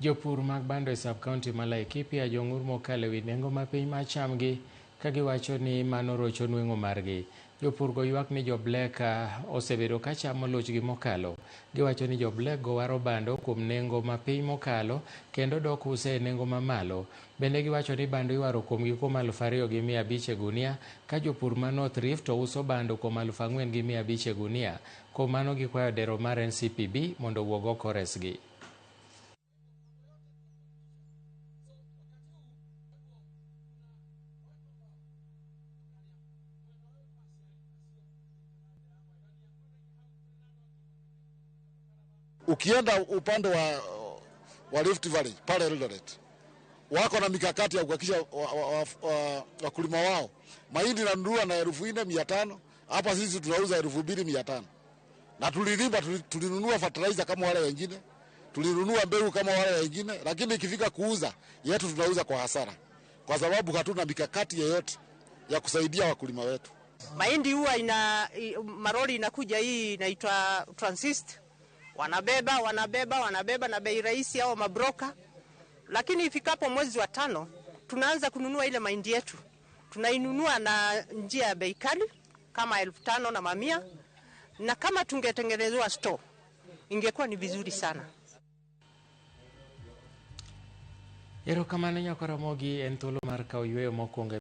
Jopur mag bando e sub-county ma Laikipia jong'ur mokalo ewi nengo mapiny mar chamgi ka giwacho ni mano rocho nweng'o margi. Jopur go ywak ni jo-Blek osebedo ka chamo lochgi mokalo. Giwacho ni jo-Blek go waro bando kuom nengo mapiny mokalo kendo dok use e nengo mamalo. Bende giwacho ni bando iwaro kuomgi kuom 2,500 e gunia ka jopur ma North Rift to uso bando kuom 4,500 e gunia. Kuom mano gikwayo dero mar NCPB mondo owuog oko resgi. Ukienda upande wa Rift Valley pale Eldoret, wako na mikakati ya kuhakikisha wakulima wao mahindi nanunua na 4,500, hapa sisi tunauza 2,500. Na tulinunua fertilizer kama wale wengine, tulinunua mbegu kama wale wengine, lakini ikifika kuuza yetu tunauza kwa hasara, kwa sababu hatuna mikakati yoyote ya kusaidia wakulima wetu. Mahindi huwa maroli inakuja, hii inaitwa Transist, wanabeba na bei rahisi au mabroka. Lakini ifikapo mwezi wa 5 tunaanza kununua ile mahindi yetu. Tunainunua na njia ya bei kali kama 5,000 na 100, na kama tungetengenezwa store ingekuwa ni vizuri sana. Erokamano Nyakora Mogi, en thuolo mar kawo yweyo mokwongo.